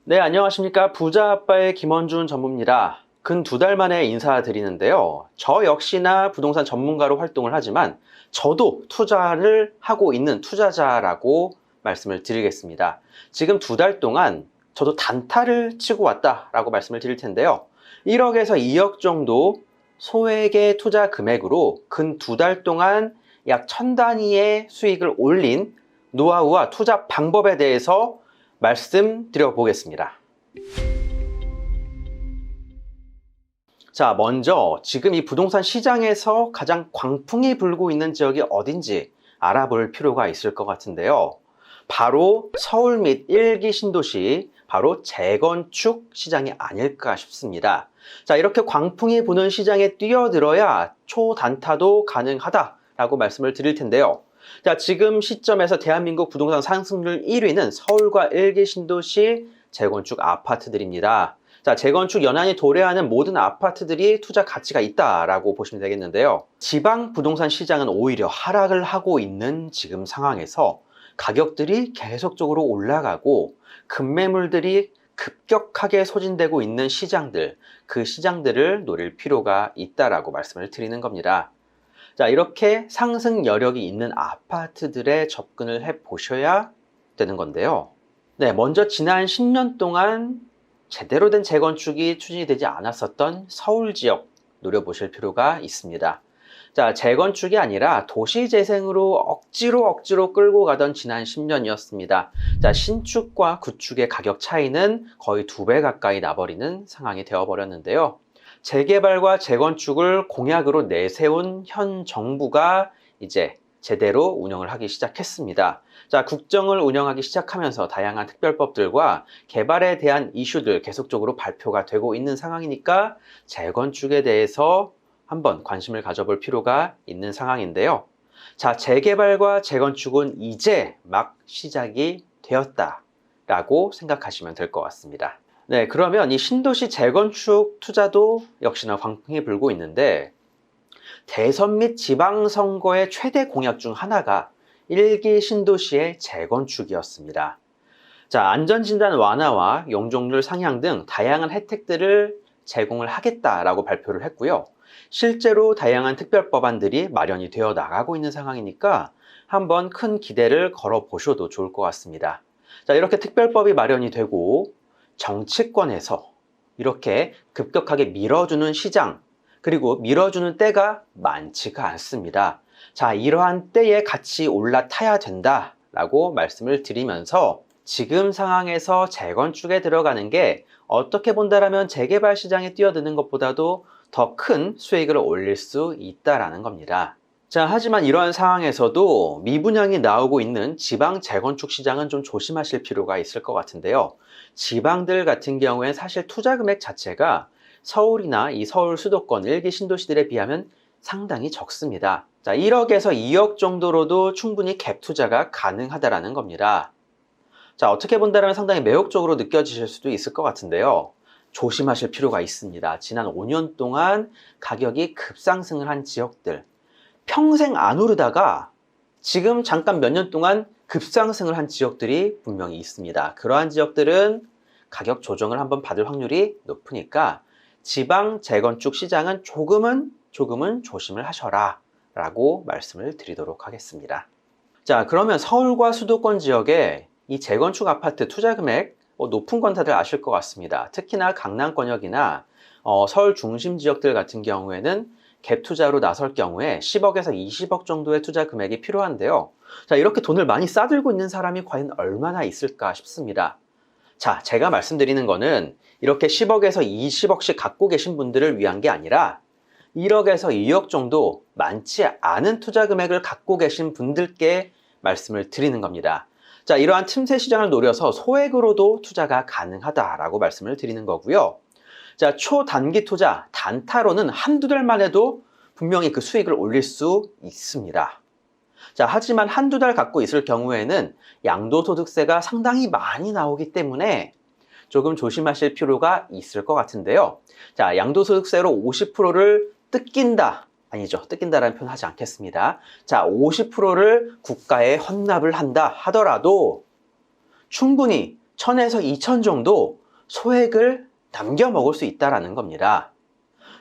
네, 안녕하십니까. 부자 아빠의 김원준 전무입니다. 근 2달 만에 인사드리는데요. 저 역시나 부동산 전문가로 활동을 하지만 저도 투자를 하고 있는 투자자라고 말씀을 드리겠습니다. 지금 2달 동안 저도 단타를 치고 왔다라고 말씀을 드릴 텐데요. 1억에서 2억 정도 소액의 투자 금액으로 근 2달 동안 약 1000단위의 수익을 올린 노하우와 투자 방법에 대해서 말씀드려 보겠습니다. 자, 먼저 지금 이 부동산 시장에서 가장 광풍이 불고 있는 지역이 어딘지 알아볼 필요가 있을 것 같은데요. 바로 서울 및 1기 신도시, 바로 재건축 시장이 아닐까 싶습니다. 자, 이렇게 광풍이 부는 시장에 뛰어들어야 초단타도 가능하다라고 말씀을 드릴 텐데요. 자, 지금 시점에서 대한민국 부동산 상승률 1위는 서울과 1기 신도시 재건축 아파트들입니다. 자, 재건축 연한이 도래하는 모든 아파트들이 투자 가치가 있다라고 보시면 되겠는데요. 지방 부동산 시장은 오히려 하락을 하고 있는 지금 상황에서 가격들이 계속적으로 올라가고 급매물들이 급격하게 소진되고 있는 시장들, 그 시장들을 노릴 필요가 있다라고 말씀을 드리는 겁니다. 자, 이렇게 상승 여력이 있는 아파트들에 접근을 해 보셔야 되는 건데요. 네, 먼저 지난 10년 동안 제대로 된 재건축이 추진이 되지 않았었던 서울 지역 노려보실 필요가 있습니다. 자, 재건축이 아니라 도시재생으로 억지로 끌고 가던 지난 10년이었습니다. 자, 신축과 구축의 가격 차이는 거의 2배 가까이 나버리는 상황이 되어버렸는데요. 재개발과 재건축을 공약으로 내세운 현 정부가 이제 제대로 운영을 하기 시작했습니다. 자, 국정을 운영하기 시작하면서 다양한 특별법들과 개발에 대한 이슈들 계속적으로 발표가 되고 있는 상황이니까 재건축에 대해서 한번 관심을 가져볼 필요가 있는 상황인데요. 자, 재개발과 재건축은 이제 막 시작이 되었다라고 생각하시면 될 것 같습니다. 네, 그러면 이 신도시 재건축 투자도 역시나 광풍이 불고 있는데 대선 및 지방선거의 최대 공약 중 하나가 1기 신도시의 재건축이었습니다. 자, 안전진단 완화와 용적률 상향 등 다양한 혜택들을 제공을 하겠다라고 발표를 했고요. 실제로 다양한 특별법안들이 마련이 되어 나가고 있는 상황이니까 한번 큰 기대를 걸어 보셔도 좋을 것 같습니다. 자, 이렇게 특별법이 마련이 되고 정치권에서 이렇게 급격하게 밀어주는 시장, 그리고 밀어주는 때가 많지가 않습니다. 자, 이러한 때에 같이 올라타야 된다라고 말씀을 드리면서 지금 상황에서 재건축에 들어가는 게 어떻게 본다라면 재개발 시장에 뛰어드는 것보다도 더 큰 수익을 올릴 수 있다라는 겁니다. 자, 하지만 이러한 상황에서도 미분양이 나오고 있는 지방 재건축 시장은 좀 조심하실 필요가 있을 것 같은데요. 지방들 같은 경우엔 사실 투자 금액 자체가 서울이나 이 서울 수도권 1기 신도시들에 비하면 상당히 적습니다. 자, 1억에서 2억 정도로도 충분히 갭 투자가 가능하다라는 겁니다. 자, 어떻게 본다면 상당히 매혹적으로 느껴지실 수도 있을 것 같은데요. 조심하실 필요가 있습니다. 지난 5년 동안 가격이 급상승을 한 지역들, 평생 안 오르다가 지금 잠깐 몇 년 동안 급상승을 한 지역들이 분명히 있습니다. 그러한 지역들은 가격 조정을 한번 받을 확률이 높으니까 지방 재건축 시장은 조금은 조심을 하셔라 라고 말씀을 드리도록 하겠습니다. 자, 그러면 서울과 수도권 지역에 이 재건축 아파트 투자 금액 높은 건 다들 아실 것 같습니다. 특히나 강남권역이나 서울 중심 지역들 같은 경우에는 갭 투자로 나설 경우에 10억에서 20억 정도의 투자 금액이 필요한데요. 자, 이렇게 돈을 많이 싸들고 있는 사람이 과연 얼마나 있을까 싶습니다. 자, 제가 말씀드리는 거는 이렇게 10억에서 20억씩 갖고 계신 분들을 위한 게 아니라 1억에서 2억 정도 많지 않은 투자 금액을 갖고 계신 분들께 말씀을 드리는 겁니다. 자, 이러한 틈새 시장을 노려서 소액으로도 투자가 가능하다라고 말씀을 드리는 거고요. 자, 초단기 투자, 단타로는 한두 달만 해도 분명히 그 수익을 올릴 수 있습니다. 자, 하지만 한두 달 갖고 있을 경우에는 양도소득세가 상당히 많이 나오기 때문에 조금 조심하실 필요가 있을 것 같은데요. 자, 양도소득세로 50%를 뜯긴다. 아니죠. 뜯긴다라는 표현 하지 않겠습니다. 자, 50%를 국가에 헌납을 한다 하더라도 충분히 1000에서 2000 정도 소액을 남겨 먹을 수 있다는 겁니다.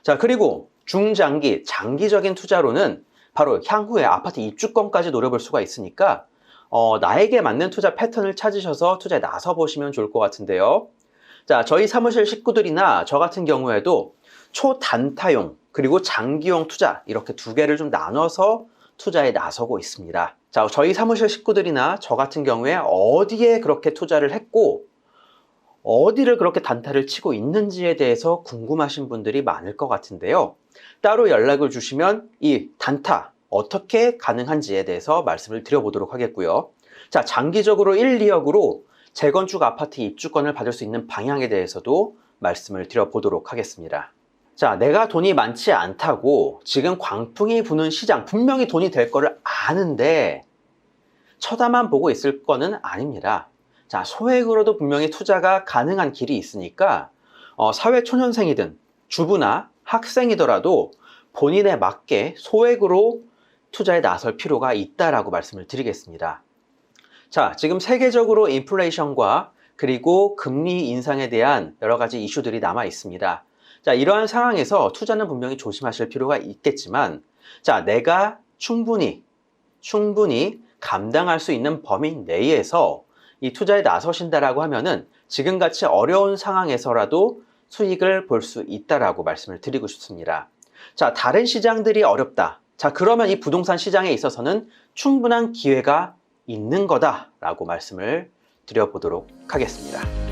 자, 그리고 중장기, 장기적인 투자로는 바로 향후에 아파트 입주권까지 노려볼 수가 있으니까 나에게 맞는 투자 패턴을 찾으셔서 투자에 나서 보시면 좋을 것 같은데요. 자, 저희 사무실 식구들이나 저 같은 경우에도 초단타용 그리고 장기용 투자 이렇게 두 개를 좀 나눠서 투자에 나서고 있습니다. 자, 저희 사무실 식구들이나 저 같은 경우에 어디에 그렇게 투자를 했고 어디를 그렇게 단타를 치고 있는지에 대해서 궁금하신 분들이 많을 것 같은데요. 따로 연락을 주시면 이 단타 어떻게 가능한지에 대해서 말씀을 드려보도록 하겠고요. 자, 장기적으로 1, 2억으로 재건축 아파트 입주권을 받을 수 있는 방향에 대해서도 말씀을 드려보도록 하겠습니다. 자, 내가 돈이 많지 않다고 지금 광풍이 부는 시장, 분명히 돈이 될 거를 아는데 쳐다만 보고 있을 거는 아닙니다. 자, 소액으로도 분명히 투자가 가능한 길이 있으니까 사회초년생이든 주부나 학생이더라도 본인에 맞게 소액으로 투자에 나설 필요가 있다라고 말씀을 드리겠습니다. 자, 지금 세계적으로 인플레이션과 그리고 금리 인상에 대한 여러 가지 이슈들이 남아 있습니다. 자, 이러한 상황에서 투자는 분명히 조심하실 필요가 있겠지만, 자, 내가 충분히 감당할 수 있는 범위 내에서 이 투자에 나서신다라고 하면은 지금같이 어려운 상황에서라도 수익을 볼 수 있다라고 말씀을 드리고 싶습니다. 자, 다른 시장들이 어렵다. 자, 그러면 이 부동산 시장에 있어서는 충분한 기회가 있는 거다라고 말씀을 드려보도록 하겠습니다.